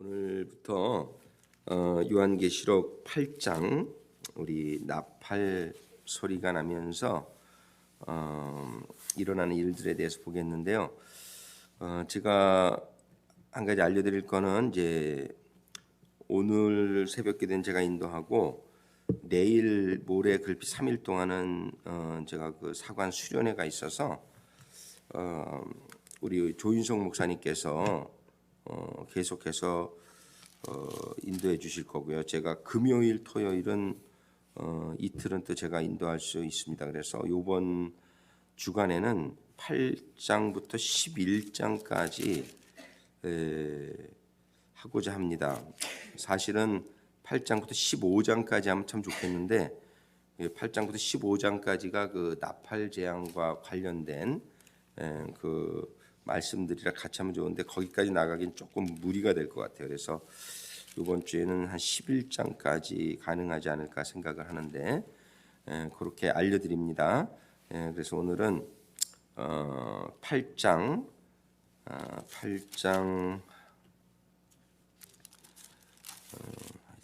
오늘부터 요한계시록 8장 우리 나팔 소리가 나면서 일어나는 일들에 대해서 보겠는데요. 제가 한 가지 알려드릴 거는 이제 오늘 새벽기도는 제가 인도하고 내일 모레 글피 3일 동안은 제가 그 사관 수련회가 있어서 우리 조인성 목사님께서 계속해서 인도해 주실 거고요. 제가 금요일, 토요일은 이틀은 또 제가 인도할 수 있습니다. 그래서 이번 주간에는 8장부터 11장까지 하고자 합니다. 사실은 8장부터 15장까지 하면 참 좋겠는데 8장부터 15장까지가 그 나팔 재앙과 관련된 그 말씀들이라 같이 하면 좋은데 거기까지 나가긴 조금 무리가 될 것 같아요. 그래서 이번 주에는 한 11장까지 가능하지 않을까 생각을 하는데 그렇게 알려드립니다. 그래서 오늘은 8장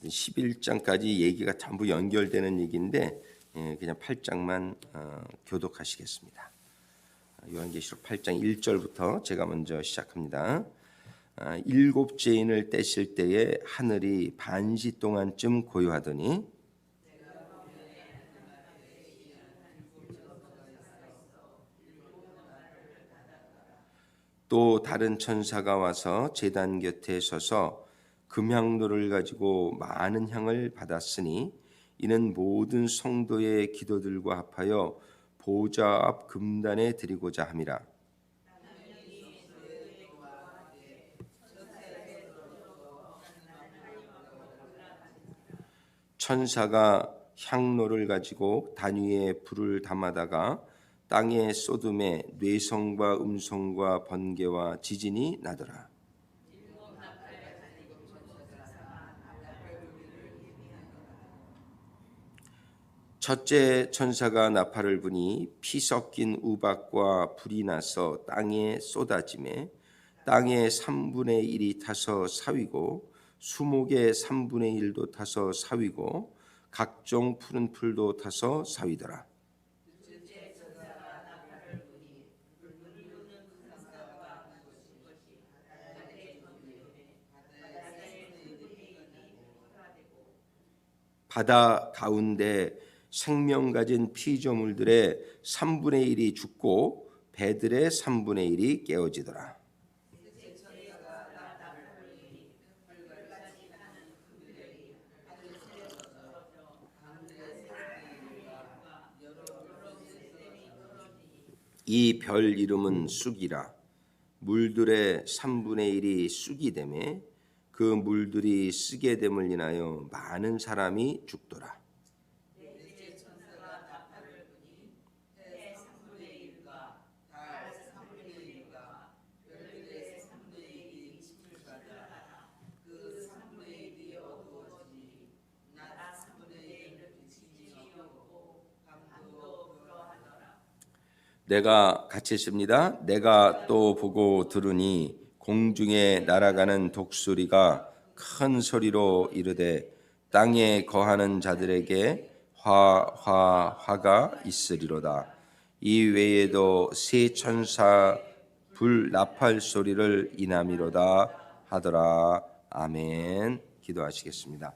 11장까지 얘기가 전부 연결되는 얘기인데 그냥 8장만 교독하시겠습니다. 요한계시록 8장 1절부터 제가 먼저 시작합니다. 일곱째 인을 떼실 때에 하늘이 반시 동안쯤 고요하더니 또 다른 천사가 와서 제단 곁에 서서 금향로를 가지고 많은 향을 받았으니 이는 모든 성도의 기도들과 합하여 보좌 앞 금단에 드리고자 함이라. 천사가 향로를 가지고 단 위에 불을 담아다가 땅에 쏟음에 뇌성과 음성과 번개와 지진이 나더라. 첫째 천사가 나팔을 부니 피 섞인 우박과 불이 나서 땅에 쏟아지매 땅의 3분의 1이 타서 사위고 수목의 3분의 1도 타서 사위고 각종 푸른 풀도 타서 사위더라. 바다 가운데 생명 가진 피조물들의 3분의 1이 죽고 배들의 3분의 1이 깨어지더라. 이 별 이름은 쑥이라. 물들의 3분의 1이 쑥이 되매 그 물들이 쓰게 됨을 인하여 많은 사람이 죽더라. 내가 같이 했습니다. 내가 또 보고 들으니 공중에 날아가는 독수리가 큰 소리로 이르되 땅에 거하는 자들에게 화가 있으리로다. 이 외에도 세 천사 불 나팔 소리를 인함이로다 하더라. 아멘. 기도하시겠습니다.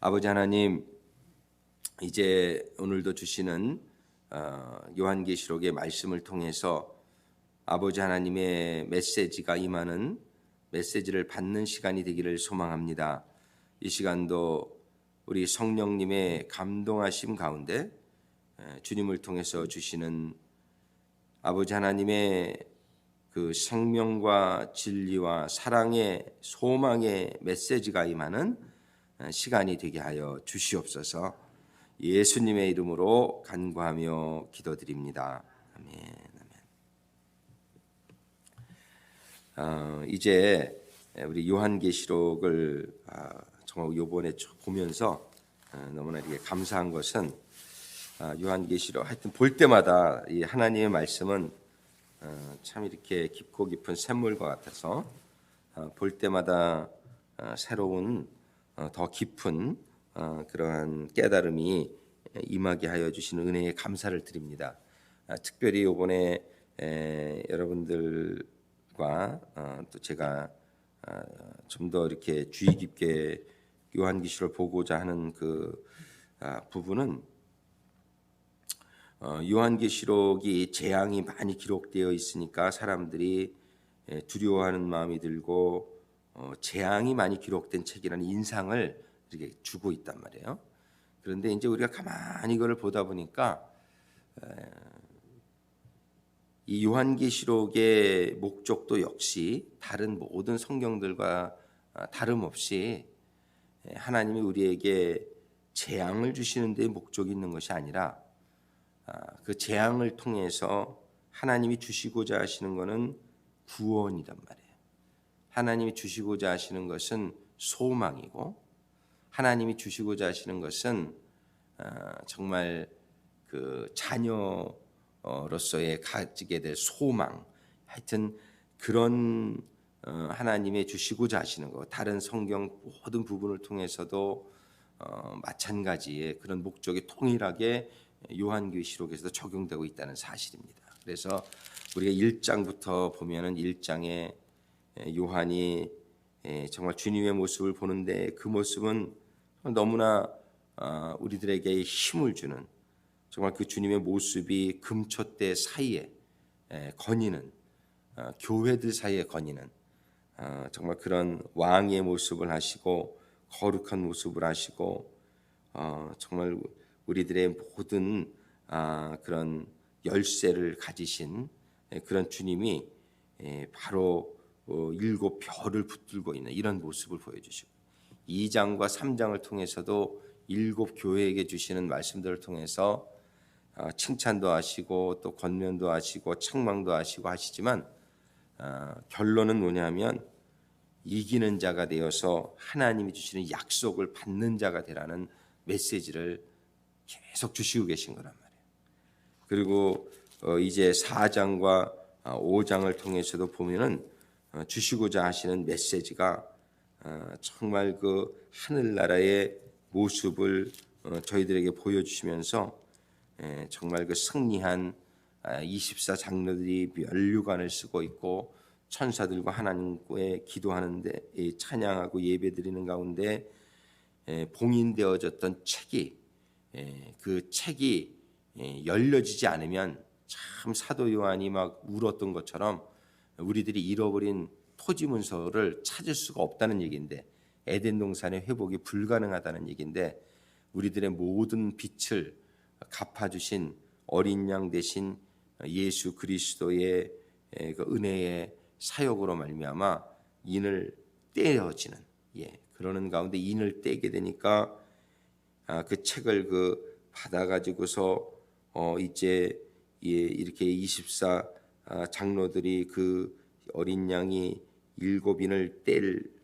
아버지 하나님, 이제 오늘도 주시는 요한계시록의 말씀을 통해서 아버지 하나님의 메시지가 임하는 메시지를 받는 시간이 되기를 소망합니다. 이 시간도 우리 성령님의 감동하심 가운데 주님을 통해서 주시는 아버지 하나님의 그 생명과 진리와 사랑의 소망의 메시지가 임하는 시간이 되게 하여 주시옵소서. 예수님의 이름으로 간구하며 기도드립니다. 아멘. 이제 우리 요한계시록을 정말 이번에 보면서 너무나 이렇게 감사한 것은 요한계시록 하여튼 볼 때마다 이 하나님의 말씀은 참 이렇게 깊고 깊은 샘물과 같아서 볼 때마다 새로운 더 깊은 그러한 깨달음이 임하게 하여 주시는 은혜에 감사를 드립니다. 특별히 이번에 여러분들과 또 제가 좀 더 이렇게 주의 깊게 요한계시록을 보고자 하는 그 부분은 요한계시록이 재앙이 많이 기록되어 있으니까 사람들이 두려워하는 마음이 들고 재앙이 많이 기록된 책이라는 인상을 이렇게 주고 있단 말이에요. 그런데 이제 우리가 가만히 이거를 보다 보니까 이 요한계시록의 목적도 역시 다른 모든 성경들과 다름없이 하나님이 우리에게 재앙을 주시는 데 목적이 있는 것이 아니라 그 재앙을 통해서 하나님이 주시고자 하시는 것은 구원이란 말이에요. 하나님이 주시고자 하시는 것은 소망이고 하나님이 주시고자 하시는 것은 정말 그 자녀로서의 가지게 될 소망, 하여튼 그런 하나님의 주시고자 하시는 것, 다른 성경 모든 부분을 통해서도 마찬가지의 그런 목적이 동일하게 요한계시록에서도 적용되고 있다는 사실입니다. 그래서 우리가 1장부터 보면은 1장에 요한이 정말 주님의 모습을 보는데 그 모습은 너무나 우리들에게 힘을 주는 정말 그 주님의 모습이 금초대 사이에 거니는 교회들 사이에 거니는 정말 그런 왕의 모습을 하시고 거룩한 모습을 하시고 정말 우리들의 모든 그런 열쇠를 가지신 그런 주님이 바로 일곱 별을 붙들고 있는 이런 모습을 보여주시고 2장과 3장을 통해서도 일곱 교회에게 주시는 말씀들을 통해서 칭찬도 하시고 또 권면도 하시고 책망도 하시고 하시지만 결론은 뭐냐면 이기는 자가 되어서 하나님이 주시는 약속을 받는 자가 되라는 메시지를 계속 주시고 계신 거란 말이에요. 그리고 이제 4장과 5장을 통해서도 보면은 주시고자 하시는 메시지가 정말 그 하늘나라의 모습을 저희들에게 보여주시면서 정말 그 승리한 24장로들이 면류관을 쓰고 있고 천사들과 하나님께 기도하는데 찬양하고 예배드리는 가운데 봉인되어졌던 책이 그 책이 열려지지 않으면 참 사도 요한이 막 울었던 것처럼 우리들이 잃어버린 토지 문서를 찾을 수가 없다는 얘기인데 에덴 동산의 회복이 불가능하다는 얘기인데 우리들의 모든 빛을 갚아주신 어린 양 대신 예수 그리스도의 그 은혜의 사역으로 말미암아 인을 떼어지는 그러는 가운데 인을 떼게 되니까 그 책을 그 받아가지고서 이제 이렇게 24 장로들이 그 어린 양이 7인을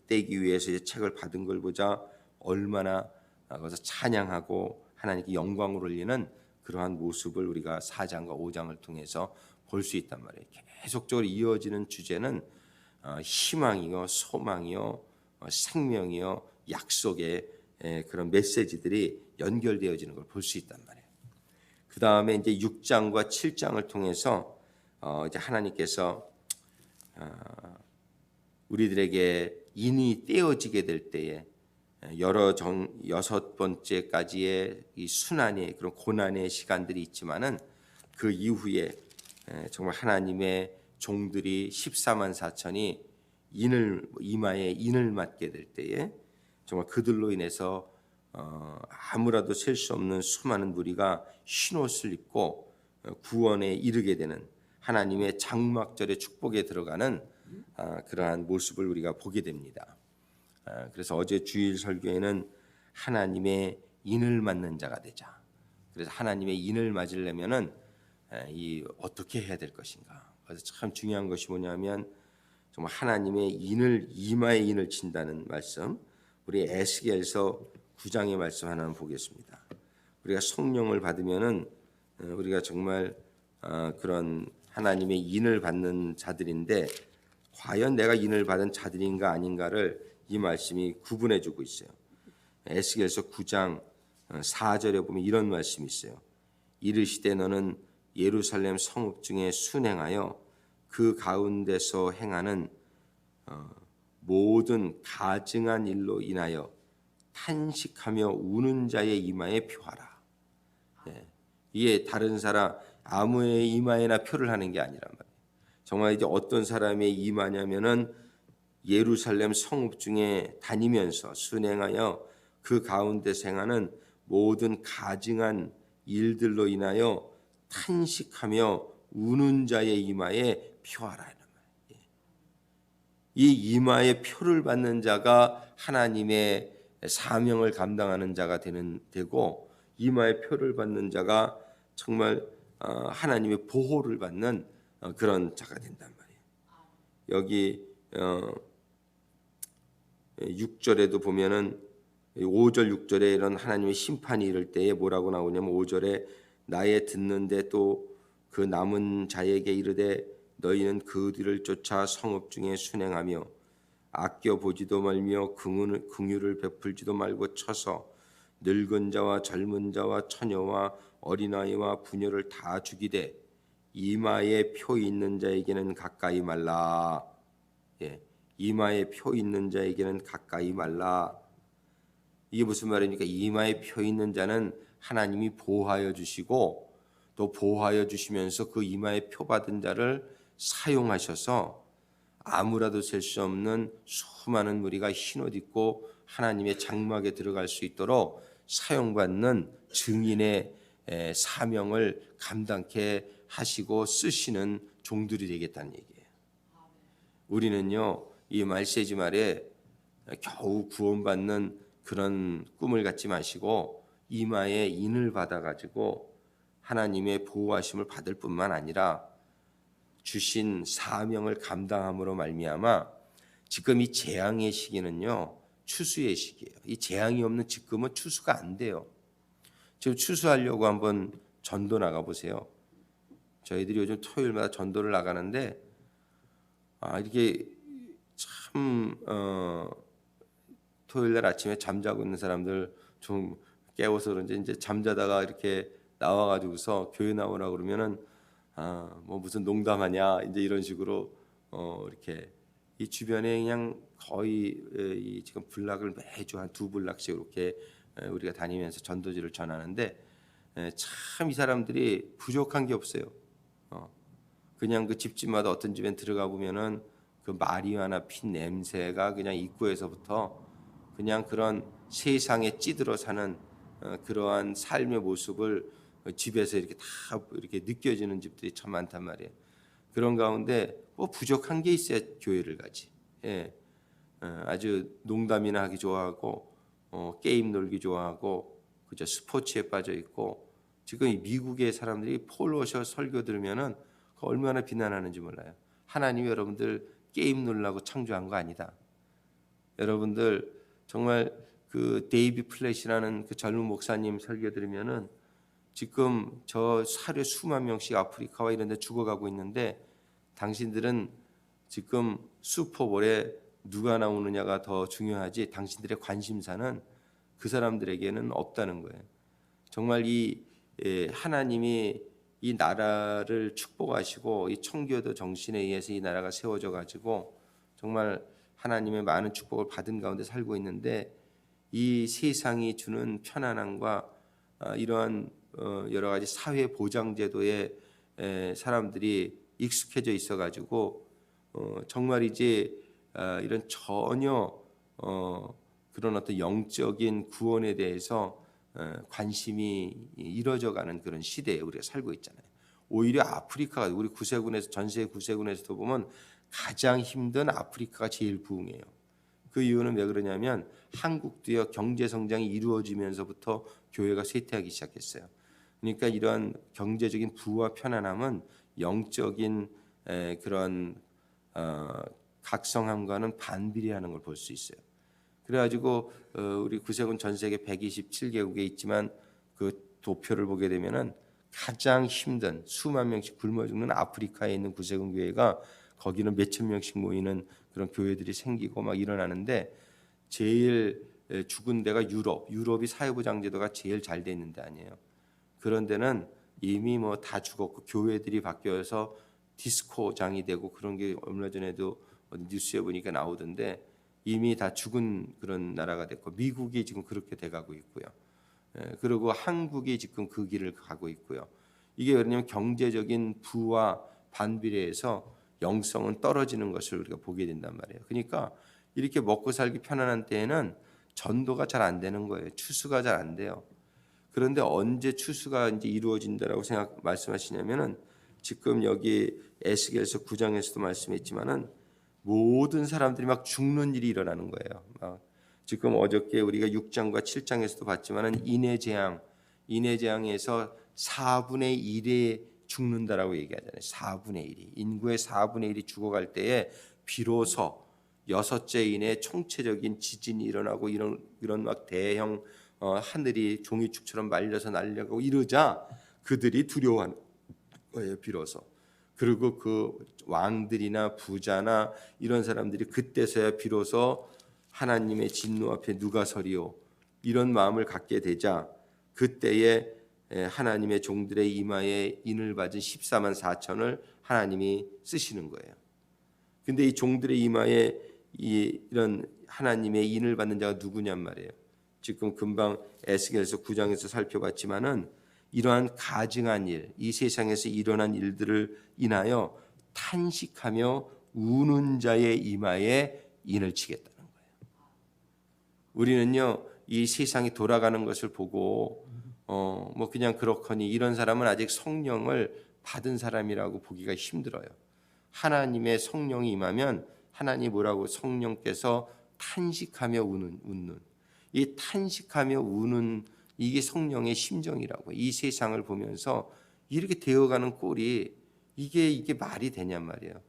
떼기 위해서 이제 책을 받은 걸 보자 얼마나 거기서 찬양하고 하나님께 영광을 올리는 그러한 모습을 우리가 4장과 5장을 통해서 볼 수 있단 말이에요. 계속적으로 이어지는 주제는 희망이요, 소망이요, 생명이요, 약속의 그런 메시지들이 연결되어지는 걸 볼 수 있단 말이에요. 그 다음에 이제 6장과 7장을 통해서 이제 하나님께서 우리들에게 인이 떼어지게 될 때에 여섯 번째까지의 이 순환의 그런 고난의 시간들이 있지만은 그 이후에 정말 하나님의 종들이 14만 4천이 이마에 인을 맞게 될 때에 정말 그들로 인해서 아무라도 셀 수 없는 수많은 무리가 흰옷을 입고 구원에 이르게 되는 하나님의 장막절의 축복에 들어가는 그러한 모습을 우리가 보게 됩니다. 그래서 어제 주일 설교에는 하나님의 인을 맞는 자가 되자. 그래서 하나님의 인을 맞으려면은 어떻게 해야 될 것인가. 그래서 참 중요한 것이 뭐냐면 정말 하나님의 이마에 인을 친다는 말씀. 우리 에스겔서 9장의 말씀 하나 보겠습니다. 우리가 성령을 받으면은 우리가 정말 그런 하나님의 인을 받는 자들인데 과연 내가 인을 받은 자들인가 아닌가를 이 말씀이 구분해 주고 있어요. 에스겔서 9장 4절에 보면 이런 말씀이 있어요. 이르시되 너는 예루살렘 성읍 중에 순행하여 그 가운데서 행하는 모든 가증한 일로 인하여 탄식하며 우는 자의 이마에 표하라. 이게 다른 사람 아무의 이마에나 표를 하는 게 아니란 말이에요. 정말 이제 어떤 사람의 이마냐면은 예루살렘 성읍 중에 다니면서 순행하여 그 가운데 행하는 모든 가증한 일들로 인하여 탄식하며 우는 자의 이마에 표하라. 이 이마에 표를 받는 자가 하나님의 사명을 감당하는 자가 되고 이마에 표를 받는 자가 정말 하나님의 보호를 받는 그런 자가 된단 말이에요. 여기 6절에도 보면은 5절 6절에 이런 하나님의 심판이 이를 때에 뭐라고 나오냐면 5절에 나의 듣는데 또 그 남은 자에게 이르되 너희는 그 뒤를 쫓아 성읍 중에 순행하며 아껴 보지도 말며 긍휼을 베풀지도 말고 쳐서 늙은 자와 젊은 자와 처녀와 어린아이와 부녀를 다 죽이되 이마에 표 있는 자에게는 가까이 말라. 이마에 표 있는 자에게는 가까이 말라. 이게 무슨 말입니까? 이마에 표 있는 자는 하나님이 보호하여 주시고 또 보호하여 주시면서 그 이마에 표 받은 자를 사용하셔서 아무라도 셀 수 없는 수많은 무리가 흰옷 입고 하나님의 장막에 들어갈 수 있도록 사용받는 증인의 사명을 감당케 하시고 쓰시는 종들이 되겠다는 얘기예요. 우리는요, 이 말세지 말에 겨우 구원받는 그런 꿈을 갖지 마시고 이마에 인을 받아가지고 하나님의 보호하심을 받을 뿐만 아니라 주신 사명을 감당함으로 말미암아 지금 이 재앙의 시기는요, 추수의 시기예요. 이 재앙이 없는 지금은 추수가 안 돼요. 지금 추수하려고 한번 전도 나가 보세요. 저희들이 요즘 토요일마다 전도를 나가는데 이렇게 참 토요일날 아침에 잠자고 있는 사람들 좀 깨워서 그런지 이제 잠자다가 이렇게 나와가지고서 교회 나오라 그러면은 뭐 무슨 농담하냐 이제 이런 식으로 이렇게 이 주변에 그냥 거의 이 지금 블락을 매주 한 2블락씩 이렇게 우리가 다니면서 전도지를 전하는데 참 이 사람들이 부족한 게 없어요. 그냥 그 집집마다 어떤 집에 들어가 보면은 그 마리화나 피 냄새가 그냥 입구에서부터 그냥 그런 세상에 찌들어 사는 그러한 삶의 모습을 집에서 이렇게 다 이렇게 느껴지는 집들이 참 많단 말이에요. 그런 가운데 뭐 부족한 게 있어야 교회를 가지. 아주 농담이나 하기 좋아하고 게임 놀기 좋아하고 그저 스포츠에 빠져 있고 지금 이 미국의 사람들이 폴 워셔 설교 들으면은 얼마나 비난하는지 몰라요. 하나님이 여러분들 게임 놀라고 창조한 거 아니다. 여러분들 정말 그 데이비 플랫이라는 그 젊은 목사님 설교 들으면은 지금 저 사료 수만 명씩 아프리카와 이런 데 죽어가고 있는데 당신들은 지금 슈퍼볼에 누가 나오느냐가 더 중요하지 당신들의 관심사는 그 사람들에게는 없다는 거예요. 정말 이 하나님이 이 나라를 축복하시고 이 청교도 정신에 의해서 이 나라가 세워져 가지고 정말 하나님의 많은 축복을 받은 가운데 살고 있는데 이 세상이 주는 편안함과 이러한 여러 가지 사회 보장 제도에 사람들이 익숙해져 있어 가지고 정말 이제 이런 전혀 그런 어떤 영적인 구원에 대해서 관심이 이뤄져 가는 그런 시대에 우리가 살고 있잖아요. 오히려 아프리카가 우리 구세군에서 전 세계 구세군에서도 보면 가장 힘든 아프리카가 제일 부흥해요. 그 이유는 왜 그러냐면 한국도요 경제 성장이 이루어지면서부터 교회가 쇠퇴하기 시작했어요. 그러니까 이러한 경제적인 부와 편안함은 영적인 그런 각성함과는 반비례하는 걸 볼 수 있어요. 그래가지고 우리 구세군 전 세계 127개국에 있지만 그 도표를 보게 되면은 가장 힘든 수만 명씩 굶어 죽는 아프리카에 있는 구세군 교회가 거기는 몇천 명씩 모이는 그런 교회들이 생기고 막 일어나는데 제일 죽은 데가 유럽이 사회부장 제도가 제일 잘 돼 있는 데 아니에요. 그런 데는 이미 뭐 다 죽었고 교회들이 바뀌어서 디스코장이 되고 그런 게 얼마 전에도 어디 뉴스에 보니까 나오던데 이미 다 죽은 그런 나라가 됐고 미국이 지금 그렇게 돼가고 있고요. 그리고 한국이 지금 그 길을 가고 있고요. 이게 왜냐하면 경제적인 부와 반비례해서 영성은 떨어지는 것을 우리가 보게 된단 말이에요. 그러니까 이렇게 먹고 살기 편안한 때에는 전도가 잘 안 되는 거예요. 추수가 잘 안 돼요. 그런데 언제 추수가 이제 이루어진다라고 말씀하시냐면은 지금 여기 에스겔서 9장에서도 말씀했지만은 모든 사람들이 막 죽는 일이 일어나는 거예요. 막 지금 어저께 우리가 6장과 7장에서도 봤지만은 인해재앙에서 4분의 1이 죽는다라고 얘기하잖아요. 4분의 1이 인구의 4분의 1이 죽어갈 때에 비로소 여섯째 인의 총체적인 지진이 일어나고 이런 막 대형 하늘이 종이축처럼 말려서 날려가고 이러자 그들이 두려워하는 거예요. 비로소. 그리고 그 왕들이나 부자나 이런 사람들이 그때서야 비로소 하나님의 진노 앞에 누가 서리오 이런 마음을 갖게 되자 그때에 하나님의 종들의 이마에 인을 받은 14만 4천을 하나님이 쓰시는 거예요. 근데 이 종들의 이마에 이런 하나님의 인을 받는 자가 누구냔 말이에요. 지금 금방 에스겔서 9장에서 살펴봤지만은 이러한 가증한 일, 이 세상에서 일어난 일들을 인하여 탄식하며 우는 자의 이마에 인을 치겠다는 거예요. 우리는요 이 세상이 돌아가는 것을 보고 뭐 그냥 그렇거니 이런 사람은 아직 성령을 받은 사람이라고 보기가 힘들어요. 하나님의 성령이 임하면 하나님 뭐라고 성령께서 탄식하며 웃는 이 탄식하며 우는 이게 성령의 심정이라고. 이 세상을 보면서 이렇게 되어가는 꼴이 이게 말이 되냔 말이에요.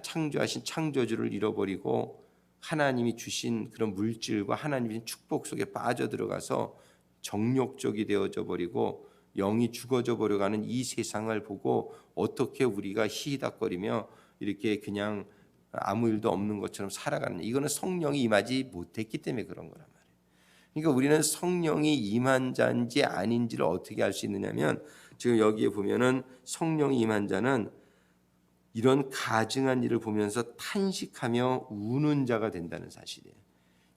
창조하신 창조주를 잃어버리고 하나님이 주신 그런 물질과 하나님이 주신 축복 속에 빠져들어가서 정욕적이 되어져 버리고 영이 죽어져 버려가는 이 세상을 보고 어떻게 우리가 히히닥거리며 이렇게 그냥 아무 일도 없는 것처럼 살아가느냐. 이거는 성령이 임하지 못했기 때문에 그런 거란 말이에요. 그러니까 우리는 성령이 임한 자인지 아닌지를 어떻게 알 수 있느냐면 지금 여기에 보면은 성령이 임한 자는 이런 가증한 일을 보면서 탄식하며 우는 자가 된다는 사실이에요.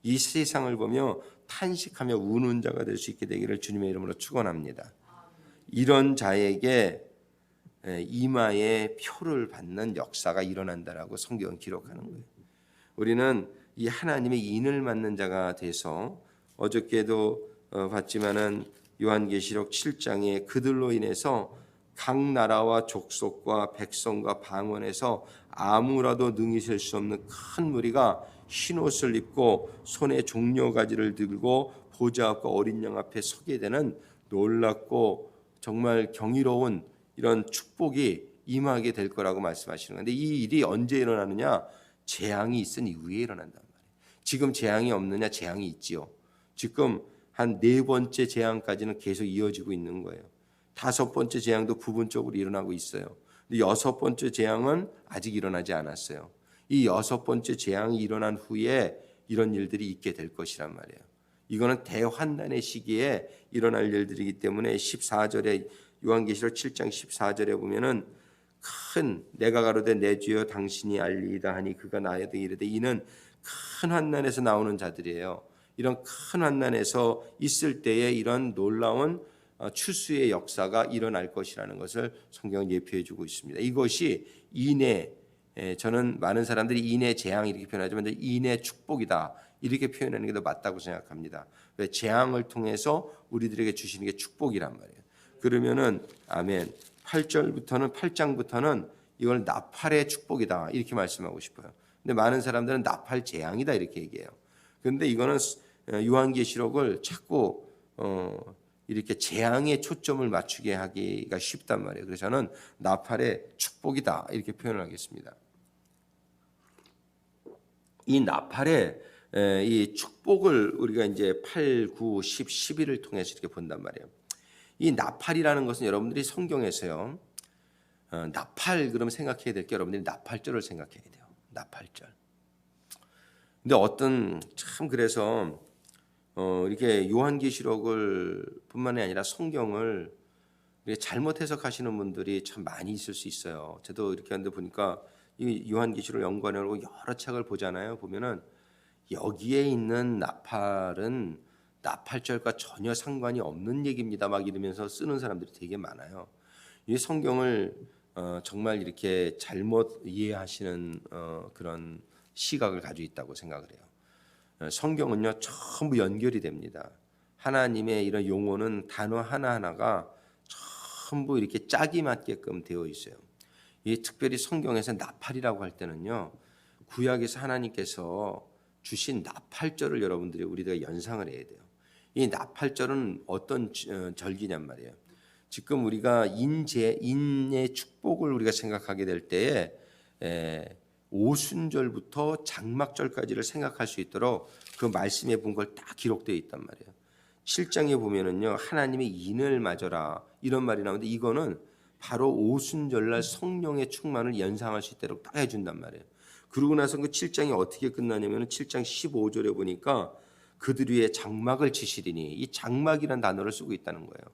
이 세상을 보며 탄식하며 우는 자가 될 수 있게 되기를 주님의 이름으로 축원합니다. 이런 자에게 이마에 표를 받는 역사가 일어난다라고 성경은 기록하는 거예요. 우리는 이 하나님의 인을 맞는 자가 돼서 어저께도 봤지만은 요한계시록 7장에 그들로 인해서 각 나라와 족속과 백성과 방언에서 아무라도 능히 셀 수 없는 큰 무리가 흰 옷을 입고 손에 종려가지를 들고 보좌 앞과 어린 양 앞에 서게 되는 놀랍고 정말 경이로운 이런 축복이 임하게 될 거라고 말씀하시는 건데 이 일이 언제 일어나느냐? 재앙이 있은 이후에 일어난단 말이에요. 지금 재앙이 없느냐? 재앙이 있지요. 지금 한 4번째 재앙까지는 계속 이어지고 있는 거예요. 5번째 재앙도 부분적으로 일어나고 있어요. 근데 6번째 재앙은 아직 일어나지 않았어요. 이 6번째 재앙이 일어난 후에 이런 일들이 있게 될 것이란 말이에요. 이거는 대환난의 시기에 일어날 일들이기 때문에 14절에 요한계시록 7장 14절에 보면은 큰 내가 가로되 내 주여 당신이 알리이다 하니 그가 나에게 이르되 이는 큰 환난에서 나오는 자들이에요. 이런 큰 환난에서 있을 때에 이런 놀라운 추수의 역사가 일어날 것이라는 것을 성경은 예표해 주고 있습니다. 이것이 인해 저는 많은 사람들이 인해 재앙 이렇게 표현하지만 인해 축복이다 이렇게 표현하는 게 더 맞다고 생각합니다. 왜 재앙을 통해서 우리들에게 주시는 게 축복이란 말이에요. 그러면은 아멘. 8장부터는 이걸 나팔의 축복이다 이렇게 말씀하고 싶어요. 근데 많은 사람들은 나팔 재앙이다 이렇게 얘기해요. 그런데 이거는 요한계시록을 자꾸 이렇게 재앙에 초점을 맞추게 하기가 쉽단 말이에요. 그래서 저는 나팔의 축복이다 이렇게 표현을 하겠습니다. 이 나팔의 이 축복을 우리가 이제 8, 9, 10, 11을 통해서 이렇게 본단 말이에요. 이 나팔이라는 것은 여러분들이 성경에서요. 나팔 그러면 생각해야 될 게 여러분들이 나팔절을 생각해야 돼요. 나팔절. 근데 그래서 이렇게 요한계시록을 뿐만이 아니라 성경을 이렇게 잘못 해석하시는 분들이 참 많이 있을 수 있어요. 저도 이렇게 하는데 보니까 이 요한계시록 연관하고 여러 책을 보잖아요. 보면은 여기에 있는 나팔은 나팔절과 전혀 상관이 없는 얘기입니다. 막 이러면서 쓰는 사람들이 되게 많아요. 이 성경을 정말 이렇게 잘못 이해하시는 그런 시각을 가지고 있다고 생각을 해요. 성경은요 전부 연결이 됩니다. 하나님의 이런 용어는 단어 하나하나가 전부 이렇게 짝이 맞게끔 되어 있어요. 특별히 성경에서 나팔이라고 할 때는요, 구약에서 하나님께서 주신 나팔절을 여러분들이 우리가 연상을 해야 돼요. 이 나팔절은 어떤 절기냔 말이에요. 지금 우리가 인의 축복을 우리가 생각하게 될 때에 오순절부터 장막절까지를 생각할 수 있도록 그 말씀에 본 걸 딱 기록되어 있단 말이에요. 7장에 보면은요, 하나님의 인을 맞아라 이런 말이 나오는데 이거는 바로 오순절날 성령의 충만을 연상할 수 있도록 딱 해준단 말이에요. 그러고 나서 그 7장이 어떻게 끝나냐면 7장 15절에 보니까 그들 위에 장막을 치시리니, 이 장막이라는 단어를 쓰고 있다는 거예요.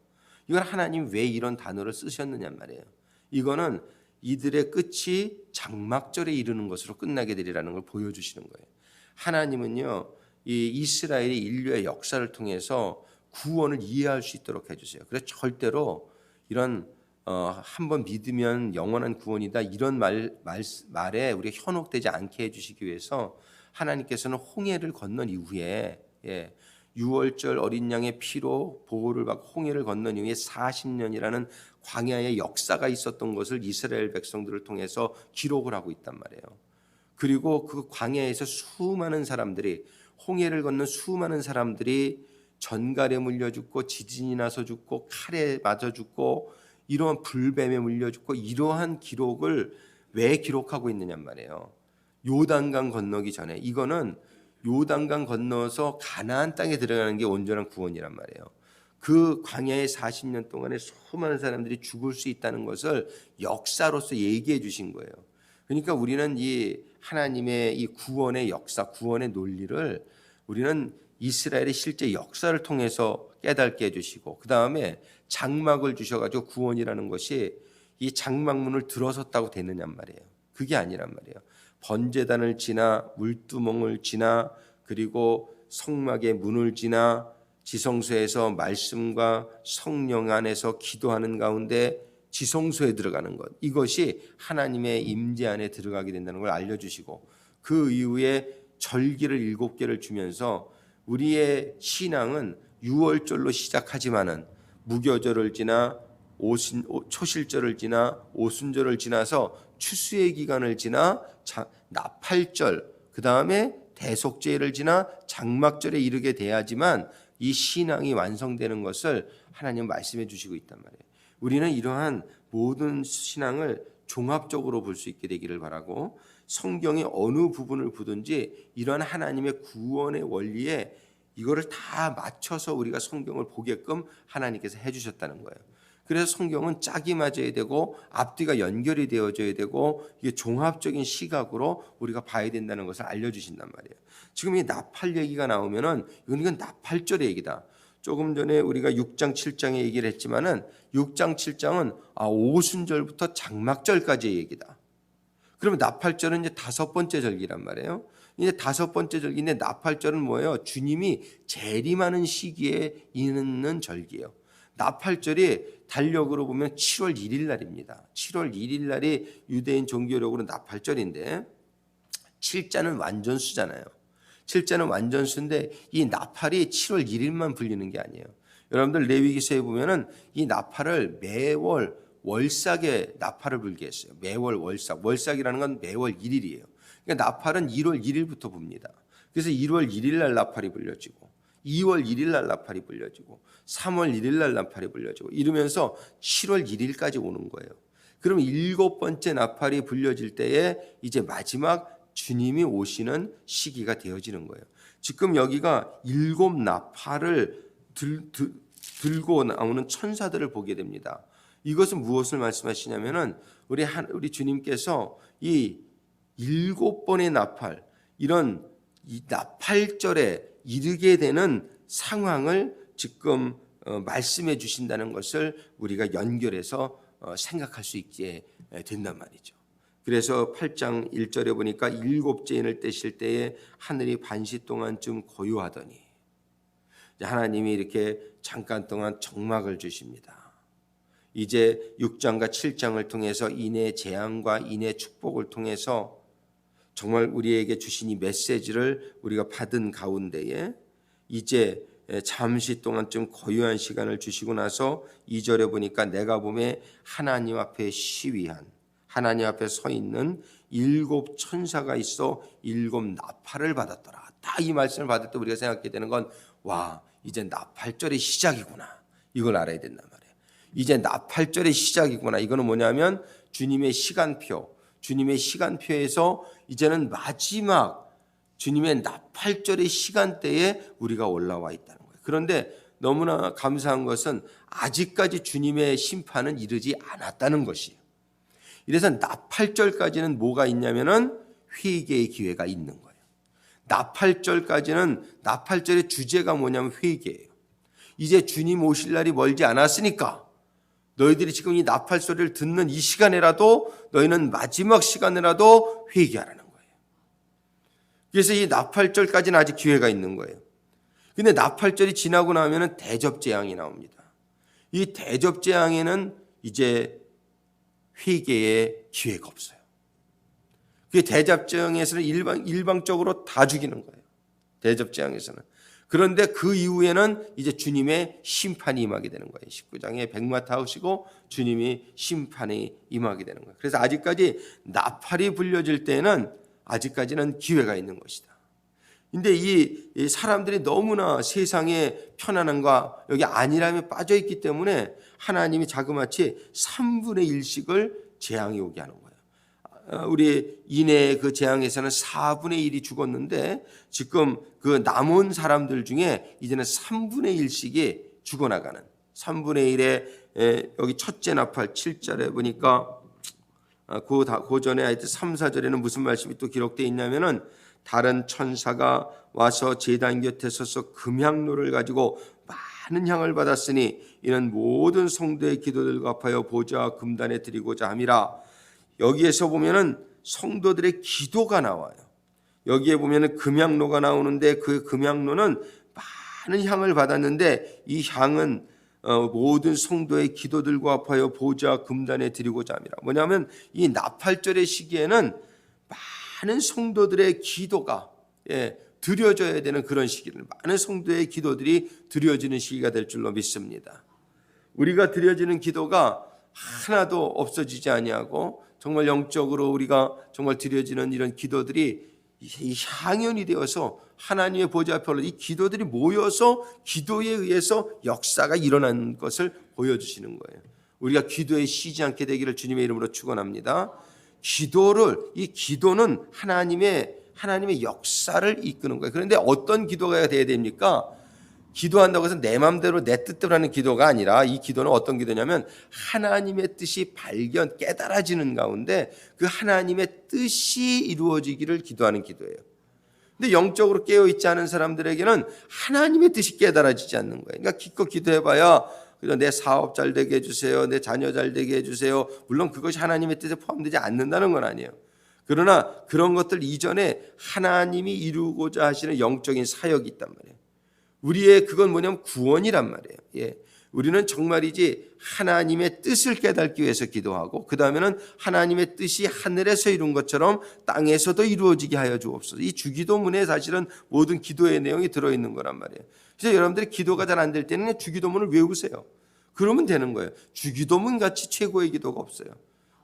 이건 하나님 왜 이런 단어를 쓰셨느냐 말이에요. 이거는 이들의 끝이 장막절에 이르는 것으로 끝나게 되리라는 걸 보여주시는 거예요. 하나님은요, 이 이스라엘의 인류의 역사를 통해서 구원을 이해할 수 있도록 해주세요. 그래서 절대로 이런 한번 믿으면 영원한 구원이다 이런 말에 우리가 현혹되지 않게 해주시기 위해서 하나님께서는 홍해를 건넌 이후에 6월절 어린 양의 피로 보호를 받고 홍해를 건넌 이후에 40년이라는 광야의 역사가 있었던 것을 이스라엘 백성들을 통해서 기록을 하고 있단 말이에요. 그리고 그 광야에서 수많은 사람들이, 홍해를 건넌 수많은 사람들이 전갈에 물려 죽고 지진이 나서 죽고 칼에 맞아 죽고 이러한 불뱀에 물려 죽고, 이러한 기록을 왜 기록하고 있느냐 말이에요. 요단강 건너기 전에, 이거는 요단강 건너서 가나안 땅에 들어가는 게 온전한 구원이란 말이에요. 그 광야의 40년 동안에 수많은 사람들이 죽을 수 있다는 것을 역사로서 얘기해 주신 거예요. 그러니까 우리는 이 하나님의 이 구원의 역사, 구원의 논리를 우리는 이스라엘의 실제 역사를 통해서 깨닫게 해주시고, 그 다음에 장막을 주셔가지고 구원이라는 것이 이 장막문을 들어섰다고 되느냐 말이에요. 그게 아니란 말이에요. 번제단을 지나 물두멍을 지나 그리고 성막의 문을 지나 지성소에서 말씀과 성령 안에서 기도하는 가운데 지성소에 들어가는 것, 이것이 하나님의 임재 안에 들어가게 된다는 걸 알려주시고, 그 이후에 절기를 7개를 주면서 우리의 신앙은 6월절로 시작하지만은 무교절을 지나 초실절을 지나 오순절을 지나서 추수의 기간을 지나 나팔절, 그 다음에 대속죄를 지나 장막절에 이르게 돼야지만 이 신앙이 완성되는 것을 하나님 말씀해 주시고 있단 말이에요. 우리는 이러한 모든 신앙을 종합적으로 볼 수 있게 되기를 바라고, 성경의 어느 부분을 보든지 이러한 하나님의 구원의 원리에 이거를 다 맞춰서 우리가 성경을 보게끔 하나님께서 해주셨다는 거예요. 그래서 성경은 짝이 맞아야 되고 앞뒤가 연결이 되어져야 되고, 이게 종합적인 시각으로 우리가 봐야 된다는 것을 알려주신단 말이에요. 지금 이 나팔 얘기가 나오면은 이건 나팔절의 얘기다. 조금 전에 우리가 6장 7장의 얘기를 했지만은 6장 7장은 오순절부터 장막절까지의 얘기다. 그러면 나팔절은 이제 5번째 절기란 말이에요. 이제 5번째 절기인데 나팔절은 뭐예요? 주님이 재림하는 시기에 있는 절기예요. 나팔절이 달력으로 보면 7월 1일 날입니다. 7월 1일 날이 유대인 종교력으로 나팔절인데, 7자는 완전수잖아요. 7자는 완전수인데 이 나팔이 7월 1일만 불리는 게 아니에요. 여러분들 레위기서에 보면은 이 나팔을 매월 월삭에 나팔을 불게 했어요. 매월 월삭. 월삭이라는 건 매월 1일이에요. 그러니까 나팔은 1월 1일부터 붑니다. 그래서 1월 1일 날 나팔이 불려지고 2월 1일 날 나팔이 불려지고 3월 1일 날 나팔이 불려지고 이러면서 7월 1일까지 오는 거예요. 그럼 7번째 나팔이 불려질 때에 이제 마지막 주님이 오시는 시기가 되어지는 거예요. 지금 여기가 7 나팔을 들고 나오는 천사들을 보게 됩니다. 이것은 무엇을 말씀하시냐면은 우리 주님께서 이 7번의 나팔, 이런 이 나팔절에 이르게 되는 상황을 지금 말씀해 주신다는 것을 우리가 연결해서 생각할 수 있게 된단 말이죠. 그래서 8장 1절에 보니까 7째 인을 떼실 때에 하늘이 반시 동안쯤 고요하더니 하나님이 이렇게 잠깐 동안 정막을 주십니다. 이제 6장과 7장을 통해서 인의 재앙과 인의 축복을 통해서 정말 우리에게 주신 이 메시지를 우리가 받은 가운데에 이제 잠시 동안 좀 고요한 시간을 주시고 나서 2절에 보니까 내가 봄에 하나님 앞에 시위한 하나님 앞에 서 있는 7 천사가 있어 7 나팔을 받았더라. 딱 이 말씀을 받을 때 우리가 생각하게 되는 건 와, 이제 나팔절의 시작이구나. 이걸 알아야 된단 말이에요. 이제 나팔절의 시작이구나. 이거는 뭐냐면 주님의 시간표에서 이제는 마지막 주님의 나팔절의 시간대에 우리가 올라와 있다는 거예요. 그런데 너무나 감사한 것은 아직까지 주님의 심판은 이르지 않았다는 것이에요. 이래서 나팔절까지는 뭐가 있냐면은 회개의 기회가 있는 거예요. 나팔절의 주제가 뭐냐면 회개예요. 이제 주님 오실 날이 멀지 않았으니까 너희들이 지금 이 나팔 소리를 듣는 이 시간에라도 너희는 마지막 시간에라도 회개하라는 거예요. 그래서 이 나팔절까지는 아직 기회가 있는 거예요. 근데 나팔절이 지나고 나면은 대접재앙이 나옵니다. 이 대접재앙에는 이제 회개의 기회가 없어요. 그 대접재앙에서는 일방적으로 다 죽이는 거예요. 대접재앙에서는. 그런데 그 이후에는 이제 주님의 심판이 임하게 되는 거예요. 19장에 백마 타오시고 주님이 심판이 임하게 되는 거예요. 그래서 아직까지 나팔이 불려질 때는 아직까지는 기회가 있는 것이다. 근데 이 사람들이 너무나 세상의 편안함과 여기 안일함에 빠져 있기 때문에 하나님이 자그마치 3분의 1씩을 재앙이 오게 하는 거예요. 우리 인의 그 재앙에서는 4분의 1이 죽었는데 지금 그 남은 사람들 중에 이제는 3분의 1씩이 죽어나가는 3분의 1에 여기 첫째 나팔 7절에 보니까 그 전에 하여튼 3, 4절에는 무슨 말씀이 또 기록되어 있냐면은 다른 천사가 와서 제단 곁에 서서 금향로를 가지고 많은 향을 받았으니 이는 모든 성도의 기도들과 합하여 보좌 금단에 드리고자 함이라. 여기에서 보면은 성도들의 기도가 나와요. 여기에 보면은 금향로가 나오는데 그 금향로는 많은 향을 받았는데 이 향은 모든 성도의 기도들과 합하여 보좌 금단에 드리고자 함이라. 뭐냐면 이 나팔절의 시기에는 많은 성도들의 기도가 드려져야 되는 그런 시기를 많은 성도의 기도들이 드려지는 시기가 될 줄로 믿습니다. 우리가 드려지는 기도가 하나도 없어지지 아니하고 정말 영적으로 우리가 정말 드려지는 이런 기도들이 이 향연이 되어서 하나님의 보좌 앞에 올라 이 기도들이 모여서 기도에 의해서 역사가 일어나는 것을 보여주시는 거예요. 우리가 기도에 쉬지 않게 되기를 주님의 이름으로 축원합니다. 이 기도는 하나님의 역사를 이끄는 거예요. 그런데 어떤 기도가 돼야 됩니까? 기도한다고 해서 내 마음대로 내 뜻대로 하는 기도가 아니라 이 기도는 어떤 기도냐면 하나님의 뜻이 깨달아지는 가운데 그 하나님의 뜻이 이루어지기를 기도하는 기도예요. 근데 영적으로 깨어있지 않은 사람들에게는 하나님의 뜻이 깨달아지지 않는 거예요. 그러니까 기껏 기도해봐야 내 사업 잘 되게 해주세요. 내 자녀 잘 되게 해주세요. 물론 그것이 하나님의 뜻에 포함되지 않는다는 건 아니에요. 그러나 그런 것들 이전에 하나님이 이루고자 하시는 영적인 사역이 있단 말이에요. 우리의 그건 뭐냐면 구원이란 말이에요. 우리는 정말이지 하나님의 뜻을 깨닫기 위해서 기도하고 그 다음에는 하나님의 뜻이 하늘에서 이룬 것처럼 땅에서도 이루어지게 하여 주옵소서. 이 주기도문에 사실은 모든 기도의 내용이 들어있는 거란 말이에요. 그래서 여러분들이 기도가 잘 안 될 때는 주기도문을 외우세요. 그러면 되는 거예요. 주기도문 같이 최고의 기도가 없어요.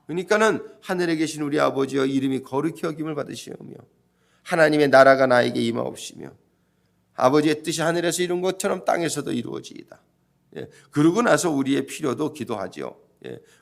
그러니까는 하늘에 계신 우리 아버지여 이름이 거룩히 여김을 받으시오며 하나님의 나라가 나에게 임하옵시며 아버지의 뜻이 하늘에서 이룬 것처럼 땅에서도 이루어지이다. 그러고 나서 우리의 필요도 기도하지요.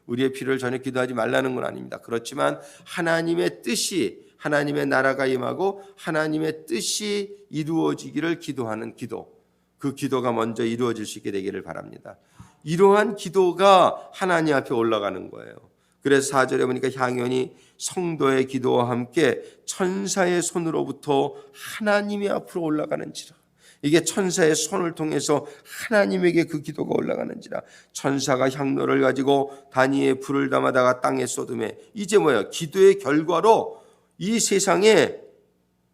우리의 필요를 전혀 기도하지 말라는 건 아닙니다. 그렇지만 하나님의 뜻이 하나님의 나라가 임하고 하나님의 뜻이 이루어지기를 기도하는 기도, 그 기도가 먼저 이루어질 수 있게 되기를 바랍니다. 이러한 기도가 하나님 앞에 올라가는 거예요. 그래서 4절에 보니까 향연이 성도의 기도와 함께 천사의 손으로부터 하나님의 앞으로 올라가는지라. 이게 천사의 손을 통해서 하나님에게 그 기도가 올라가는지라. 천사가 향로를 가지고 단위에 불을 담아다가 땅에 쏟음에, 이제 뭐야? 기도의 결과로 이 세상에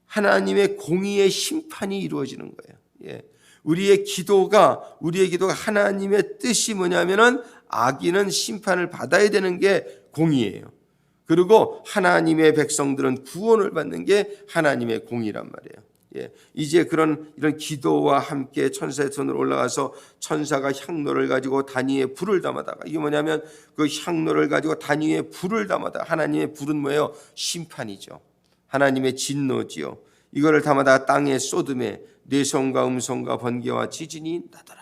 하나님의 공의의 심판이 이루어지는 거예요. 예. 우리의 기도가 하나님의 뜻이 뭐냐면은 악인은 심판을 받아야 되는 게 공의예요. 그리고 하나님의 백성들은 구원을 받는 게 하나님의 공의란 말이에요. 예. 이제 이런 기도와 함께 천사의 손으로 올라가서 천사가 향로를 가지고 단위에 불을 담아다가, 이게 뭐냐면 그 향로를 가지고 단위에 불을 담아다가, 하나님의 불은 뭐예요? 심판이죠. 하나님의 진노지요. 이거를 담아다가 땅에 쏟음에 뇌성과 음성과 번개와 지진이 나더라.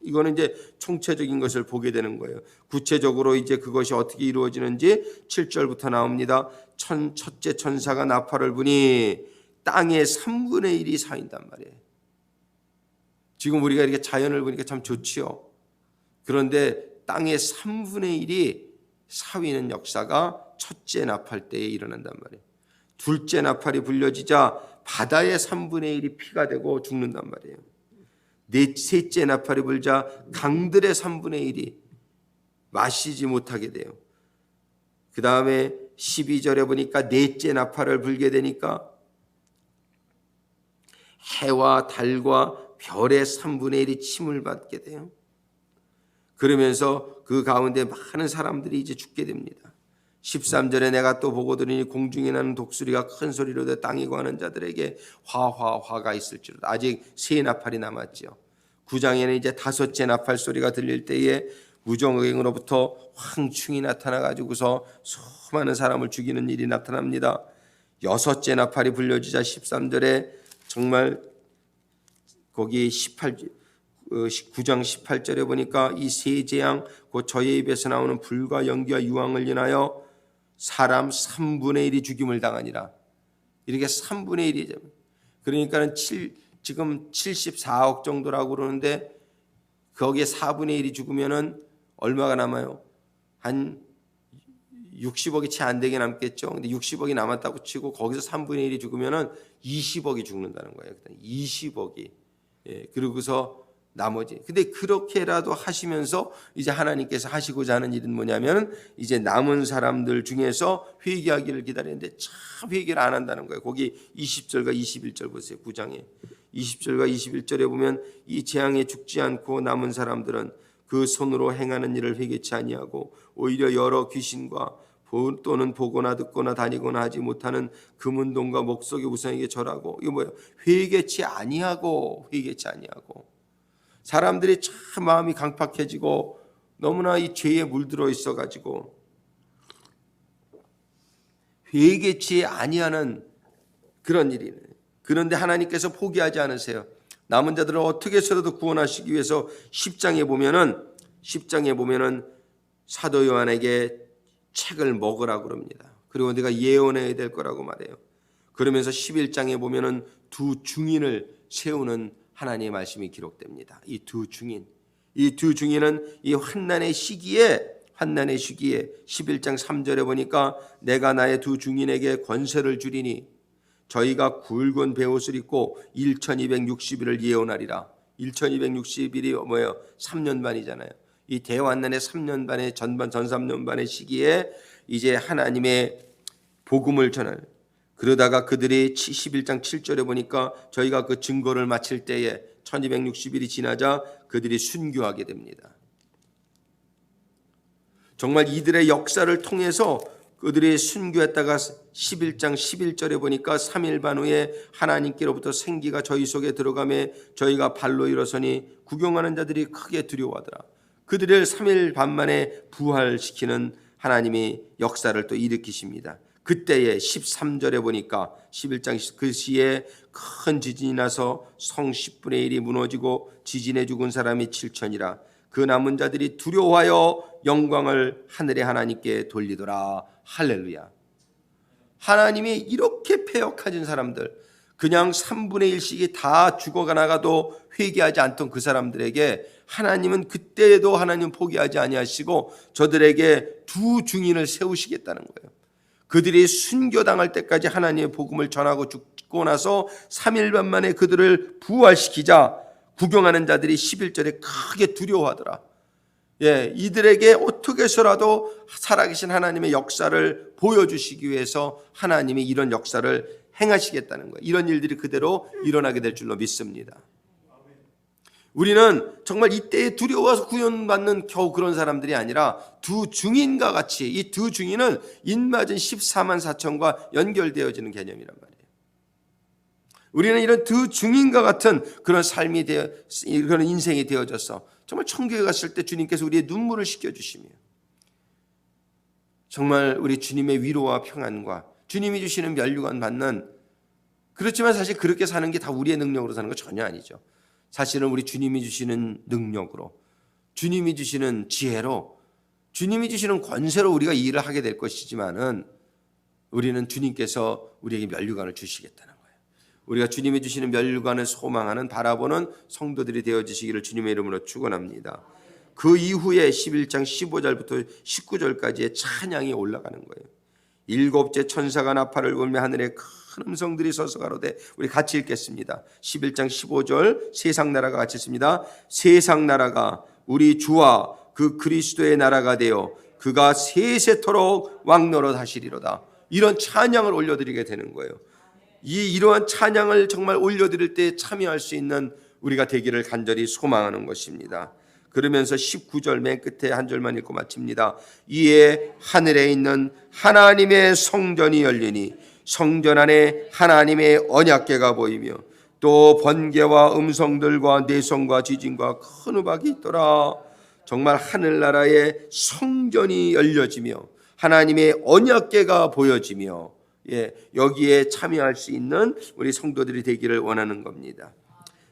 이거는 이제 총체적인 것을 보게 되는 거예요. 구체적으로 이제 그것이 어떻게 이루어지는지 7절부터 나옵니다. 첫째 천사가 나팔을 부니 땅의 3분의 1이 사인단 말이에요. 지금 우리가 이렇게 자연을 보니까 참 좋지요. 그런데 땅의 3분의 1이 사위는 역사가 첫째 나팔 때에 일어난단 말이에요. 둘째 나팔이 불려지자 바다의 3분의 1이 피가 되고 죽는단 말이에요. 셋째 나팔이 불자 강들의 3분의 1이 마시지 못하게 돼요. 그 다음에 12절에 보니까 넷째 나팔을 불게 되니까 해와 달과 별의 3분의 1이 침을 받게 돼요. 그러면서 그 가운데 많은 사람들이 이제 죽게 됩니다. 13절에 내가 또 보고 들으니 공중에 나는 독수리가 큰 소리로 되 땅에 거하는 자들에게 화가 있을지로다. 아직 세 나팔이 남았죠. 9장에는 이제 다섯째 나팔 소리가 들릴 때에 무정의행으로부터 황충이 나타나가지고서 수많은 사람을 죽이는 일이 나타납니다. 여섯째 나팔이 불려지자 13절에 정말 거기 9장 18절에 보니까 이 세 재앙 곧 저의 입에서 나오는 불과 연기와 유황을 인하여 사람 3분의 1이 죽임을 당하니라. 이렇게 3분의 1이죠. 그러니까는 지금 74억 정도라고 그러는데 거기에 4분의 1이 죽으면은 얼마가 남아요? 한 60억이 채 안 되게 남겠죠. 근데 60억이 남았다고 치고 거기서 3분의 1이 죽으면은 20억이 죽는다는 거예요. 20억이. 예, 그러고서 나머지. 근데 그렇게라도 하시면서 이제 하나님께서 하시고자 하는 일은 뭐냐면 이제 남은 사람들 중에서 회개하기를 기다리는데 참 회개를 안 한다는 거예요. 거기 20절과 21절 보세요. 9장에 20절과 21절에 보면 이 재앙에 죽지 않고 남은 사람들은 그 손으로 행하는 일을 회개치 아니하고 오히려 여러 귀신과 또는 보거나 듣거나 다니거나 하지 못하는 금은동과 목석의 우상에게 절하고, 이거 뭐예요? 회개치 아니하고 사람들이 참 마음이 강팍해지고 너무나 이 죄에 물들어 있어가지고 회개치 아니하는 그런 일이네. 그런데 하나님께서 포기하지 않으세요. 남은 자들을 어떻게 해서라도 구원하시기 위해서 10장에 보면은 사도 요한에게 책을 먹으라고 그럽니다. 그리고 내가 예언해야 될 거라고 말해요. 그러면서 11장에 보면은 두 증인을 세우는 하나님의 말씀이 기록됩니다. 이 두 증인은 이 환난의 시기에 11장 3절에 보니까 내가 나의 두 증인에게 권세를 주리니 저희가 굵은 베옷을 입고 1260일을 예언하리라. 1260일이 뭐예요? 3년 반이잖아요. 이 대환난의 3년 반의 전 3년 반의 시기에 이제 하나님의 복음을 전할, 그러다가 그들이 11장 7절에 보니까 저희가 그 증거를 마칠 때에 1260일이 지나자 그들이 순교하게 됩니다. 정말 이들의 역사를 통해서 그들이 순교했다가 11장 11절에 보니까 3일 반 후에 하나님께로부터 생기가 저희 속에 들어가매 저희가 발로 일어서니 구경하는 자들이 크게 두려워하더라. 그들을 3일 반 만에 부활시키는 하나님이 역사를 또 일으키십니다. 그때에 13절에 보니까 11장 그 시에 큰 지진이 나서 성 10분의 1이 무너지고 지진에 죽은 사람이 7천이라. 그 남은 자들이 두려워하여 영광을 하늘의 하나님께 돌리더라. 할렐루야. 하나님이 이렇게 패역하진 사람들, 그냥 3분의 1씩이 다 죽어가 나가도 회개하지 않던 그 사람들에게 하나님은 그때에도 하나님 포기하지 아니하시고 저들에게 두 증인을 세우시겠다는 거예요. 그들이 순교당할 때까지 하나님의 복음을 전하고 죽고 나서 3일 반 만에 그들을 부활시키자 구경하는 자들이 11절에 크게 두려워하더라. 이들에게 어떻게 해서라도 살아계신 하나님의 역사를 보여주시기 위해서 하나님이 이런 역사를 행하시겠다는 거예요. 이런 일들이 그대로 일어나게 될 줄로 믿습니다. 우리는 정말 이때에 두려워서 구원받는 겨우 그런 사람들이 아니라 두 증인과 같이 이 두 증인은 인맞은 14만 4천과 연결되어지는 개념이란 말이에요. 우리는 이런 두 증인과 같은 그런 삶이 그런 인생이 되어져서 정말 천국에 갔을 때 주님께서 우리의 눈물을 씻겨주시며 정말 우리 주님의 위로와 평안과 주님이 주시는 면류관 받는, 그렇지만 사실 그렇게 사는 게 다 우리의 능력으로 사는 건 전혀 아니죠. 사실은 우리 주님이 주시는 능력으로, 주님이 주시는 지혜로, 주님이 주시는 권세로 우리가 이 일을 하게 될 것이지만은 우리는 주님께서 우리에게 면류관을 주시겠다는 거예요. 우리가 주님이 주시는 면류관을 소망하는 바라보는 성도들이 되어지시기를 주님의 이름으로 축원합니다. 그 이후에 11장 15절부터 19절까지의 찬양이 올라가는 거예요. 일곱째 천사가 나팔을 불며 하늘에 큰 음성들이 서서 가로되, 우리 같이 읽겠습니다. 11장 15절 세상 나라가 같이 있습니다. 세상 나라가 우리 주와 그 그리스도의 나라가 되어 그가 세세토록 왕노릇 하시리로다. 이런 찬양을 올려드리게 되는 거예요. 이러한 찬양을 정말 올려드릴 때 참여할 수 있는 우리가 되기를 간절히 소망하는 것입니다. 그러면서 19절 맨 끝에 한 절만 읽고 마칩니다. 이에 하늘에 있는 하나님의 성전이 열리니 성전 안에 하나님의 언약궤가 보이며 또 번개와 음성들과 내성과 지진과 큰 우박이 있더라. 정말 하늘나라의 성전이 열려지며 하나님의 언약궤가 보여지며 여기에 참여할 수 있는 우리 성도들이 되기를 원하는 겁니다.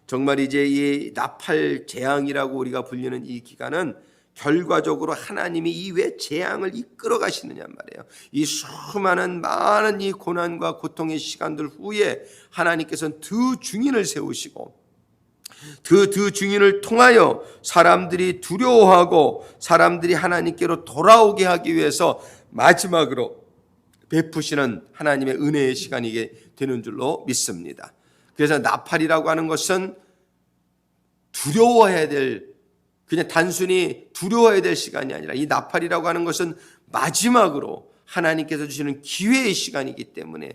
정말 이제 이 나팔 재앙이라고 우리가 불리는 이 기간은 결과적으로 하나님이 이 왜 재앙을 이끌어 가시느냐 말이에요. 이 수많은 많은 이 고난과 고통의 시간들 후에 하나님께서는 두 증인을 세우시고 두 증인을 통하여 사람들이 두려워하고 사람들이 하나님께로 돌아오게 하기 위해서 마지막으로 베푸시는 하나님의 은혜의 시간이 되는 줄로 믿습니다. 그래서 나팔이라고 하는 것은 두려워해야 될, 그냥 단순히 두려워해야 될 시간이 아니라 이 나팔이라고 하는 것은 마지막으로 하나님께서 주시는 기회의 시간이기 때문에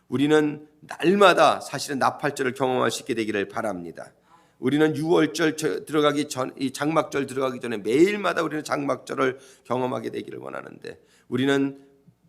우리는 날마다 사실은 나팔절을 경험할 수 있게 되기를 바랍니다. 우리는 6월절 들어가기 전, 이 장막절 들어가기 전에 매일마다 우리는 장막절을 경험하게 되기를 원하는데, 우리는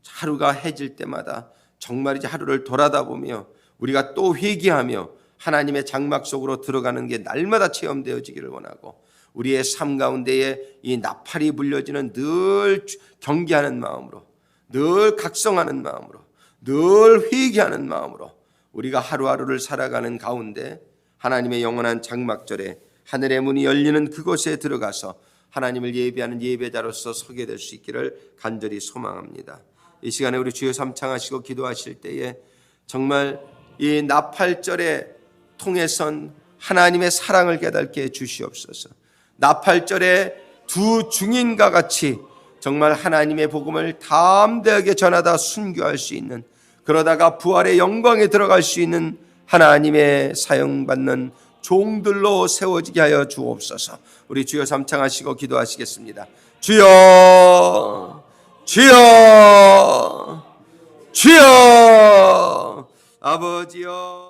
하루가 해질 때마다 정말 이제 하루를 돌아다 보며 우리가 또 회개하며 하나님의 장막 속으로 들어가는 게 날마다 체험되어지기를 원하고, 우리의 삶 가운데에 이 나팔이 불려지는 늘 경계하는 마음으로, 늘 각성하는 마음으로, 늘 회개하는 마음으로 우리가 하루하루를 살아가는 가운데 하나님의 영원한 장막절에 하늘의 문이 열리는 그곳에 들어가서 하나님을 예배하는 예배자로서 서게 될 수 있기를 간절히 소망합니다. 이 시간에 우리 주여 삼창하시고 기도하실 때에 정말 이 나팔절에 통해선 하나님의 사랑을 깨닫게 해 주시옵소서. 나팔절에 두 증인과 같이 정말 하나님의 복음을 담대하게 전하다 순교할 수 있는, 그러다가 부활의 영광에 들어갈 수 있는 하나님의 사용받는 종들로 세워지게 하여 주옵소서. 우리 주여 삼창하시고 기도하시겠습니다. 주여, 주여, 주여, 아버지여.